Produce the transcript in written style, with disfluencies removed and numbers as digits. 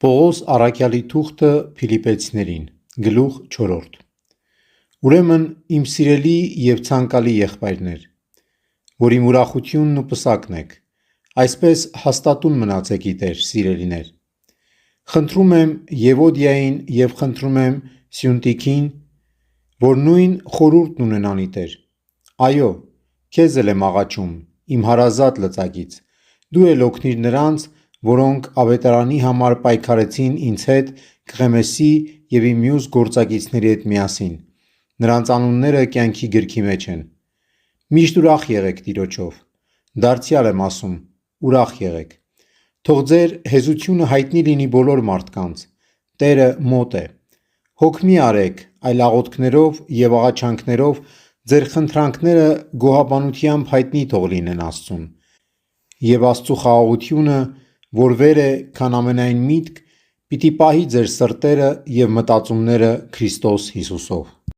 Պողոս առաքյալի թուղթը Փիլիպպեցիներին, գլուխ 4։ Ուրեմն, իմ սիրելի և ցանկալի եղբայրներ, որ իմ ուրախությունն ու պսակն եք, այսպես հաստատուն մնացեք ի Տեր, սիրելիներ։ Խնդրում եմ Եվոդիային և խնդրում եմ Սյունտիքին, որ նույն խորհուրդն ունենան ի Տեր։ Այո, քեզ էլ եմ աղաչում, իմ հարազատ լծակից, դու էլ օգնիր նրանց, որոնք ավետարանի համար պայքարեցին ինձ հետ Կղեմեսի և իմ մյուս գործակիցների հետ միասին, նրանց անունները կյանքի գրքի մեջ են։ Միշտ ուրախ եղեք Տիրոջով, դարձյալ եմ ասում, ուրախ եղեք։ Թող ձեր հեզությունը հայտնի լինի բոլոր մարդկանց, Տերը մոտ է։ Հոգ մի արեք, այլ աղոթքներով և աղաչանքներով ձեր խնդրանքները գոհաբանությամբ հայտնի թող լինեն Աստծուն։ Եվ Աստծու խաղաղությունը, որ վեր է, քան ամենայն միտք, պիտի պահի ձեր սրտերը և մտածումները Քրիստոս Հիսուսով։